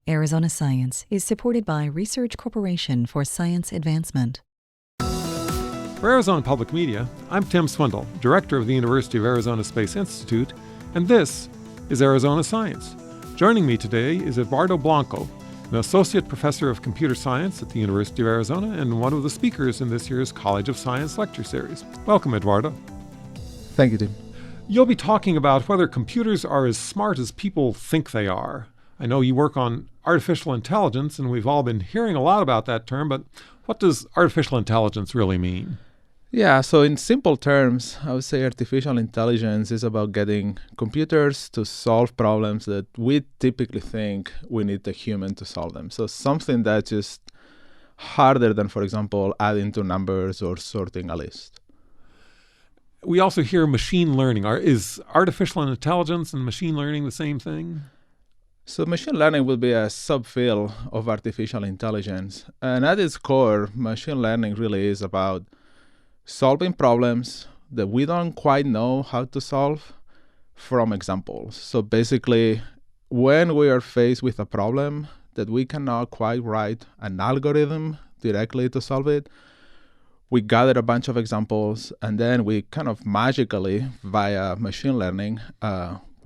Arizona Science is supported by Research Corporation for Science Advancement. For Arizona Public Media, I'm Tim Swindle, Director of the University of Arizona Space Institute, and this is Arizona Science. Joining me today is Eduardo Blanco, an Associate Professor of Computer Science at the University of Arizona and one of the speakers in this year's College of Science lecture series. Welcome, Eduardo. Thank you, Tim. You'll be talking about whether computers are as smart as people think they are. I know you work on artificial intelligence, and we've all been hearing a lot about that term, but what does artificial intelligence really mean? Yeah, so in simple terms, I would say artificial intelligence is about getting computers to solve problems that we typically think we need a human to solve them. So something that's just harder than, for example, adding two numbers or sorting a list. We also hear machine learning. Is artificial intelligence and machine learning the same thing? So machine learning will be a subfield of artificial intelligence. And at its core, machine learning really is about solving problems that we don't quite know how to solve from examples. So basically, when we are faced with a problem that we cannot quite write an algorithm directly to solve it, we gather a bunch of examples, and then we kind of magically, via machine learning,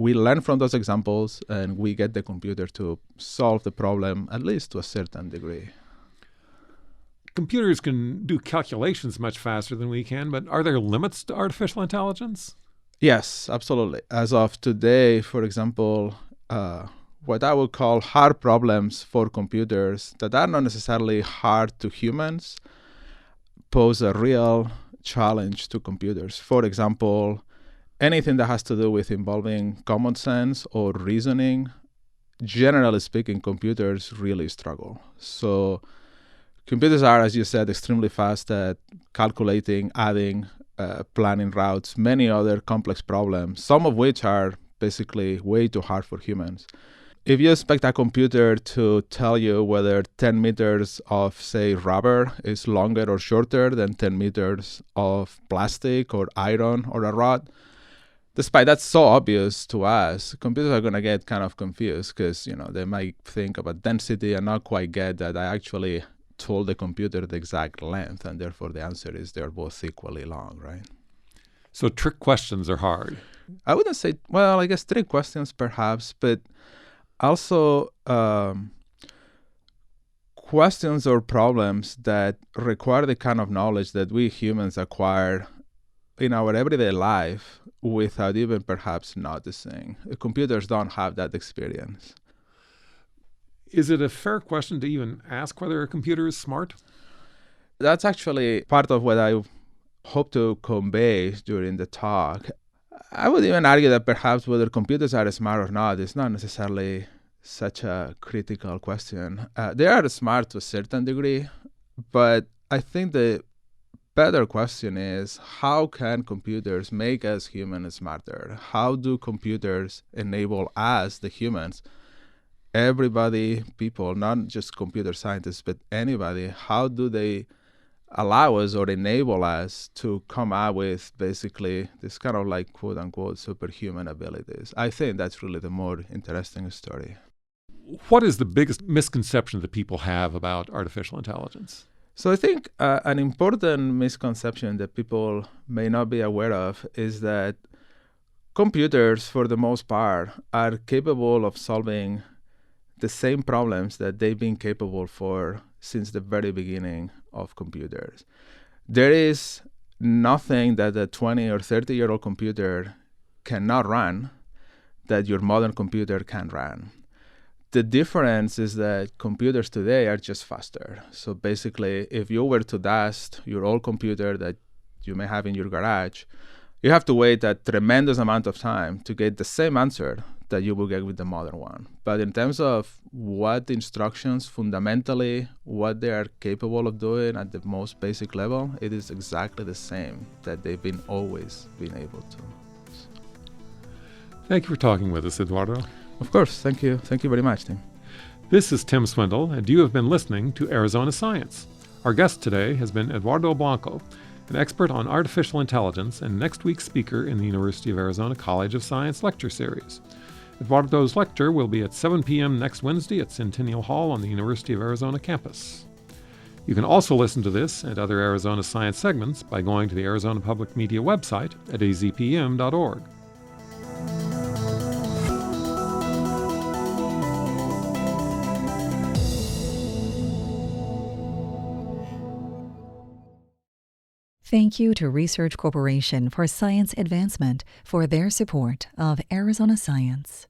we learn from those examples, and we get the computer to solve the problem, at least to a certain degree. Computers can do calculations much faster than we can, but are there limits to artificial intelligence? Yes, absolutely. As of today, for example, what I would call hard problems for computers that are not necessarily hard to humans pose a real challenge to computers. For example, anything that has to do with involving common sense or reasoning, generally speaking, computers really struggle. So computers are, as you said, extremely fast at calculating, adding, planning routes, many other complex problems, some of which are basically way too hard for humans. If you expect a computer to tell you whether 10 meters of, say, rubber is longer or shorter than 10 meters of plastic or iron or a rod, despite that's so obvious to us, computers are going to get kind of confused because, they might think about density and not quite get that I actually told the computer the exact length, and therefore the answer is they're both equally long, right? So trick questions are hard. I wouldn't say, I guess trick questions perhaps, but also questions or problems that require the kind of knowledge that we humans acquire in our everyday life without even perhaps noticing. Computers don't have that experience. Is it a fair question to even ask whether a computer is smart? That's actually part of what I hope to convey during the talk. I would even argue that perhaps whether computers are smart or not is not necessarily such a critical question. They are smart to a certain degree, but I think the better question is, how can computers make us humans smarter? How do computers enable us, the humans, everybody, people, not just computer scientists, but anybody, how do they allow us or enable us to come out with basically this kind of like quote unquote superhuman abilities? I think that's really the more interesting story. What is the biggest misconception that people have about artificial intelligence? So I think an important misconception that people may not be aware of is that computers, for the most part, are capable of solving the same problems that they've been capable for since the very beginning of computers. There is nothing that a 20 or 30-year-old computer cannot run that your modern computer can run. The difference is that computers today are just faster. So basically, if you were to dust your old computer that you may have in your garage, you have to wait a tremendous amount of time to get the same answer that you will get with the modern one. But in terms of what instructions, fundamentally, what they are capable of doing at the most basic level, it is exactly the same that they've always been able to. Thank you for talking with us, Eduardo. Of course. Thank you. Thank you very much, Tim. This is Tim Swindle, and you have been listening to Arizona Science. Our guest today has been Eduardo Blanco, an expert on artificial intelligence and next week's speaker in the University of Arizona College of Science lecture series. Eduardo's lecture will be at 7 p.m. next Wednesday at Centennial Hall on the University of Arizona campus. You can also listen to this and other Arizona Science segments by going to the Arizona Public Media website at azpm.org. Thank you to Research Corporation for Science Advancement for their support of Arizona Science.